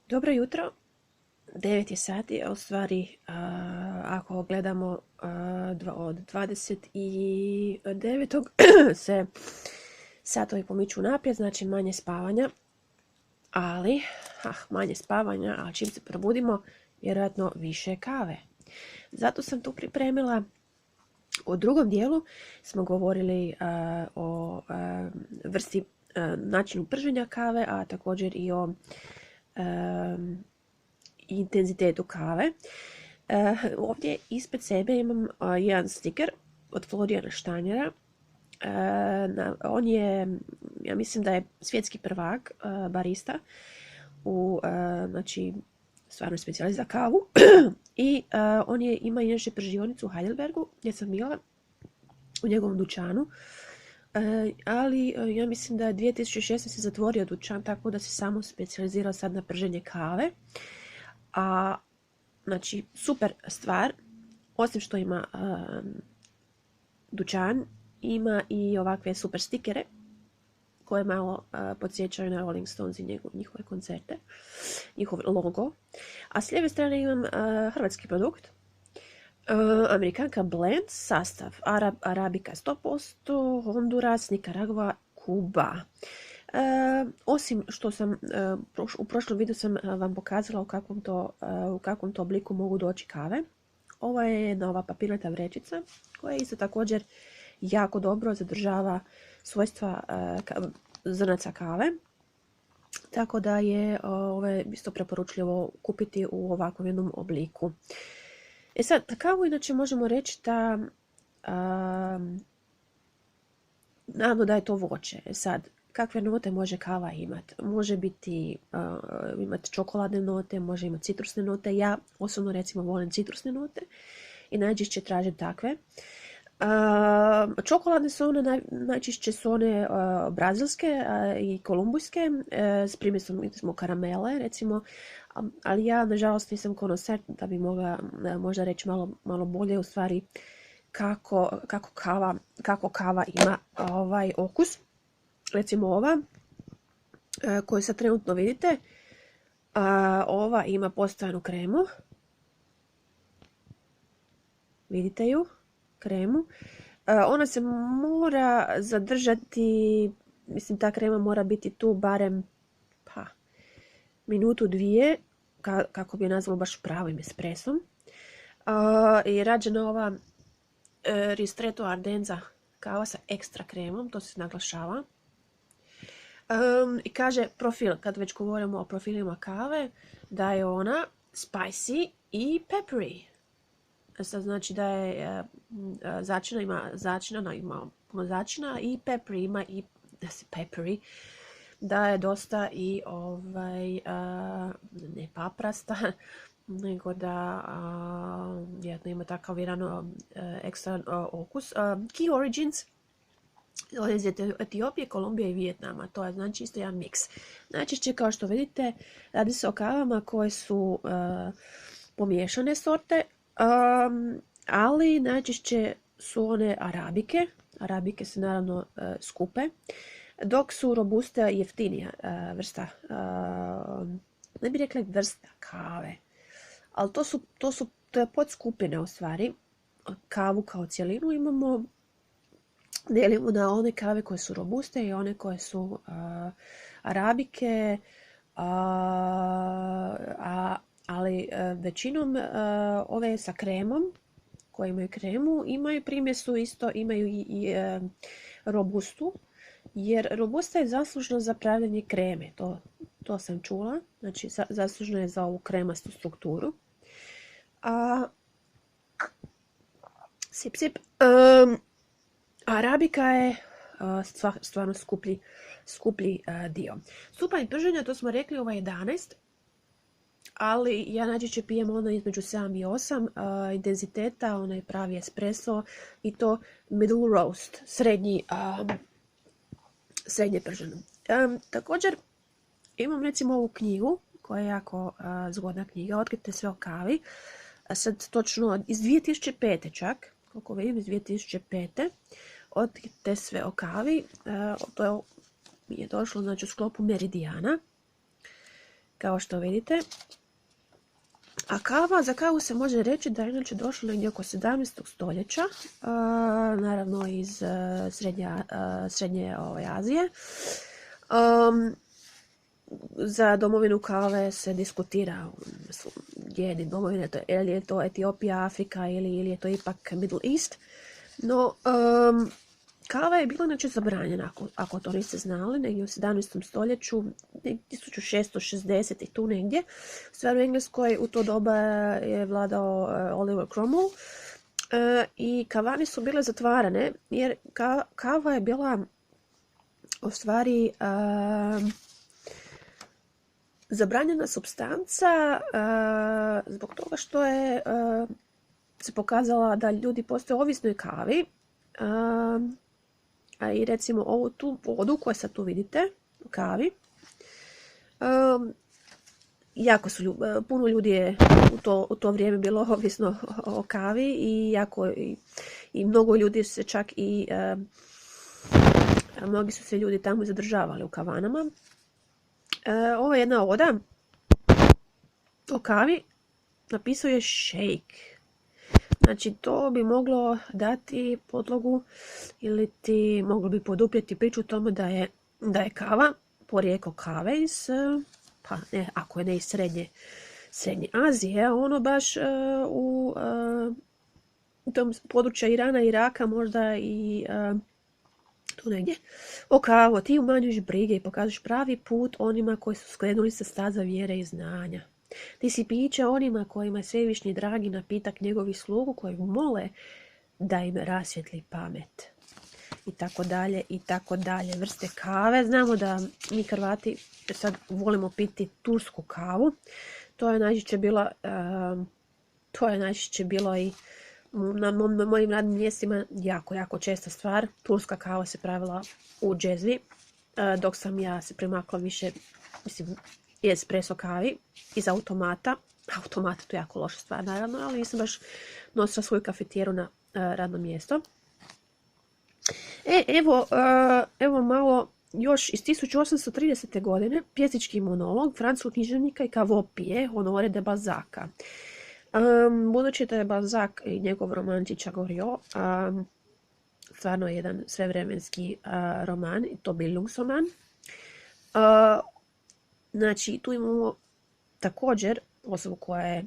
Dobro jutro, 9 je sati, a u stvari ako gledamo od 29. se satovi pomiču naprijed, znači manje spavanja, ali manje spavanja, ali čim se probudimo, vjerojatno više kave. Zato sam tu pripremila, u drugom dijelu smo govorili o vrsti, načinu prženja kave, a također i o intenzitetu kave. Ovdje ispred sebe imam jedan stiker od Florijana Štanjera. On je, ja mislim da je svjetski prvak barista u, znači, stvarno specijaliст za kavu. I on ima inače pržionicu u Heidelbergu gdje sam bila u njegovom dućanu. Ali ja mislim da je 2016 zatvorio dućan, tako da se samo specijalizirao sad na prženje kave. Znači, super stvar, osim što ima dućan, ima i ovakve super stikere koje malo podsjećaju na Rolling Stones i njihove koncerte, njihov logo. A s lijeve strane imam hrvatski produkt, Amerikanka Blend, sastav Arabika 100%, Honduras, Nikaragva, Kuba. Osim što sam u prošlom videu sam vam pokazala u kakvom to obliku mogu doći kave. Ovo je jedna ova papirnata vrećica koja isto također jako dobro zadržava svojstva zrnaca kave. Tako da je isto preporučljivo kupiti u ovakvom jednom obliku. Sad, kavu inače možemo reći da naravno da je to voće. Sad, kakve note može kava imati? Može biti imati čokoladne note, može imati citrusne note. Ja osobno recimo volim citrusne note i najčešće tražim takve. Čokoladne su one, najčešće su one brazilske i kolumbujske, s primjesom karamele recimo, ali ja nažalost nisam konoser da bi mogla možda reći malo bolje u stvari kako kava ima ovaj okus. Recimo ova koju sad trenutno vidite, ova ima postojanu kremu, vidite ju, kremu. Ona se mora zadržati, mislim ta krema mora biti tu barem minutu, dvije, kako bi je nazvalo baš pravim espresom. I rađena ova Ristretto Ardenza kava sa ekstra kremom, to se naglašava. I kaže profil, kad već govorimo o profilima kave, da je ona spicy i peppery. Sad znači da je začina ima puno začina i peppery ima i peppery, da je dosta i ne paprasta, nego da ima takav jedan ekstra okus. Key Origins iz Etiopije, Kolumbije i Vijetnama. To je znači isto jedan miks. Najčešće, kao što vidite, radi se o kavama koje su pomiješane sorte, ali najčešće su one arabike. Arabike se naravno skupe, dok su robuste jeftinija vrsta, ne bih rekla vrsta kave, ali to je podskupine u stvari. Kavu kao cjelinu dijelimo na one kave koje su robuste i one koje su arabike, ali većinom ove sa kremom, koje imaju kremu, imaju primjesu isto, imaju i robustu, jer robusta je zaslužna za pravljenje kreme, to sam čula, znači zaslužna je za ovu kremastu strukturu. Sip. Arabika je stvarno skuplji dio. Stupanj prženja, to smo rekli, ovo je 11, ali ja najčešće pijem ono između 7 i 8 intenziteta, ono je pravi espresso i to middle roast, srednje prženo. Također imam recimo ovu knjigu koja je jako zgodna knjiga, Otkrite sve o kavi, sad točno iz 2005. čak, koliko vidim iz 2005. Otkrite sve o kavi, to mi je došlo znači u sklopu Meridijana. kao što vidite. A za kavu se može reći da je inače došla negdje oko 17. stoljeća, naravno iz srednje Azije. Za domovinu kave se diskutira gdje je domovina, ili je to Etiopija, Afrika ili je to ipak Middle East. No, kava je bila inače zabranjena, ako to niste znali, negdje u 17. stoljeću, 1660 i tu negdje. U stvari u Engleskoj u to doba je vladao Oliver Cromwell i kavane su bile zatvarane jer kava je bila u stvari zabranjena supstanca zbog toga što je se pokazala da ljudi postaju ovisni o kavi. A i recimo ovu tu vodu koju sad tu vidite u kavi, puno ljudi je u to vrijeme bilo ovisno o kavi i mnogo ljudi se čak mnogi su se ljudi tamo zadržavali u kavanama. Ovo je jedna oda o kavi, napisao je shake. Znači, to bi moglo dati podlogu ili ti moglo bi poduprijeti priču o tome da je kava, porijeklo kave ako je ne iz Srednje Azije, ono baš u tom području Irana, Iraka, možda i tu negdje. O kavu, ti umanjuješ brige i pokažeš pravi put onima koji su skrenuli sa staza vjere i znanja. Ti si piće onima kojima je svevišnji dragi napitak njegovih slugu koji mole da im rasvjetli pamet. I tako dalje, i tako dalje. Vrste kave. Znamo da mi Hrvati sad volimo piti tursku kavu. To je najčešće bilo i na mojim radnim mjestima jako česta stvar. Turska kava se pravila u džezvi, dok sam ja se primakla više, espresso kavi iz automata. Automata, to je jako loša stvar, naravno, ali nisam baš nosila svoju kafetijeru na radno mjesto. Evo malo još iz 1830. godine pjesnički monolog francuskog književnika i kavopije Honoré de Balzaca. Budući da je Balzac i njegov roman Ciccia Goriot stvarno je jedan svevremenski roman, i to Bildungsroman. Znači, tu imamo također osobu koja je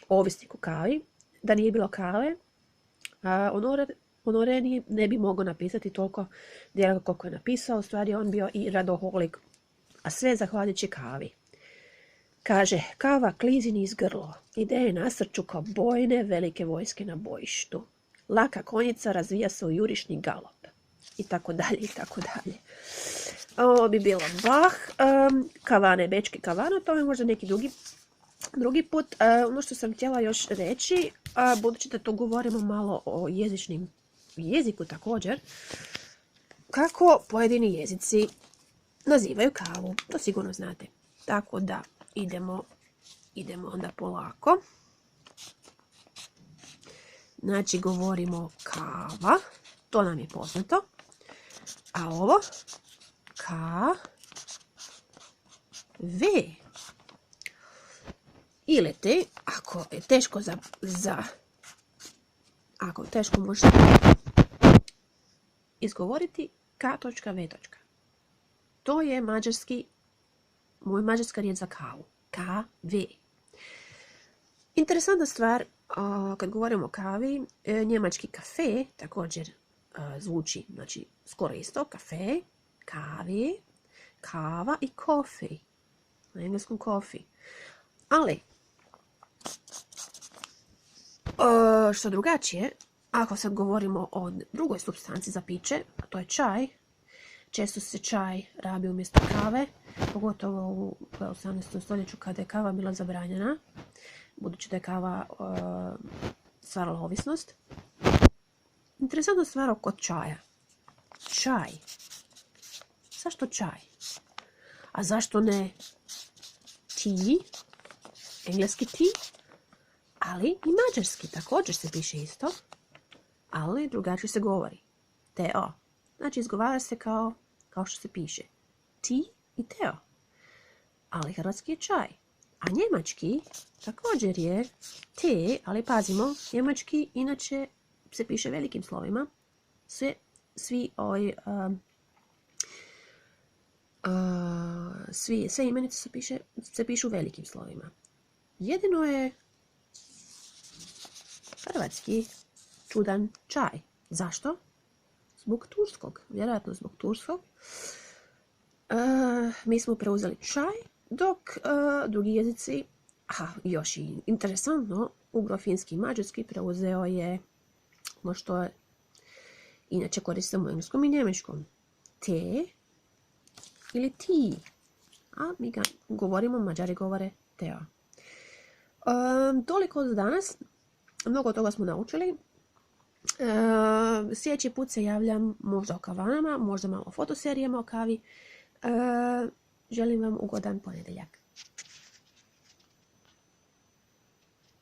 ovisnik o kavi. Da nije bilo kave, Honoré ne bi mogao napisati toliko djela koliko je napisao. U stvari on bio i radoholik, a sve zahvaljujući kavi. Kaže, kava klizi niz grlo, ideje nasrču kao bojne velike vojske na bojištu. Laka konjica razvija se u jurišni galop. I tako dalje, i tako dalje. Ovo bi bilo Bach, kavane, bečke kavane, to je možda neki drugi put. Ono što sam htjela još reći, budući da to govorimo malo o jeziku također, kako pojedini jezici nazivaju kavu, to sigurno znate. Tako da idemo onda polako. Znači, govorimo kava, to nam je poznato. A ovo kave. Ili te, ako je teško ako teško možete izgovoriti k.v. To je moj mađarska riječ za kavu. Kave. Interesantna stvar, kad govorimo o kavi, njemački kafe također zvuči, znači skoro isto, kafe, kave, kava i coffee. Na engleskom coffee. Ali, što drugačije, ako sad govorimo o drugoj supstanci za piće, a to je čaj, često se čaj rabi umjesto kave, pogotovo u 18. stoljeću kada je kava bila zabranjena, budući da je kava stvarala ovisnost. Interesantna stvar oko čaja. Čaj. Zašto čaj? A zašto ne tea, engleski tea, ali i mađarski također se piše isto, ali drugačije se govori. Teo. Znači izgovara se kao što se piše. Tea i teo. ali hrvatski je čaj. A njemački također je te, ali pazimo, njemački inače se piše velikim slovima. Sve imenice se pišu velikim slovima. Jedino je hrvatski čudan čaj. Zašto? Zbog turskog. Vjerojatno zbog turskog. Mi smo preuzeli čaj, dok drugi jezici, još i interesantno, ugro-finski i mađarski preuzeo je ono što inače koristimo u engleskom i njemačkom. Te ili ti. A mi ga govorimo, Mađari govore teo. Toliko od danas. Mnogo toga smo naučili. Sljedeći put se javljam možda o kavanama, možda malo o fotoserijama o kavi. Želim vam ugodan ponedjeljak.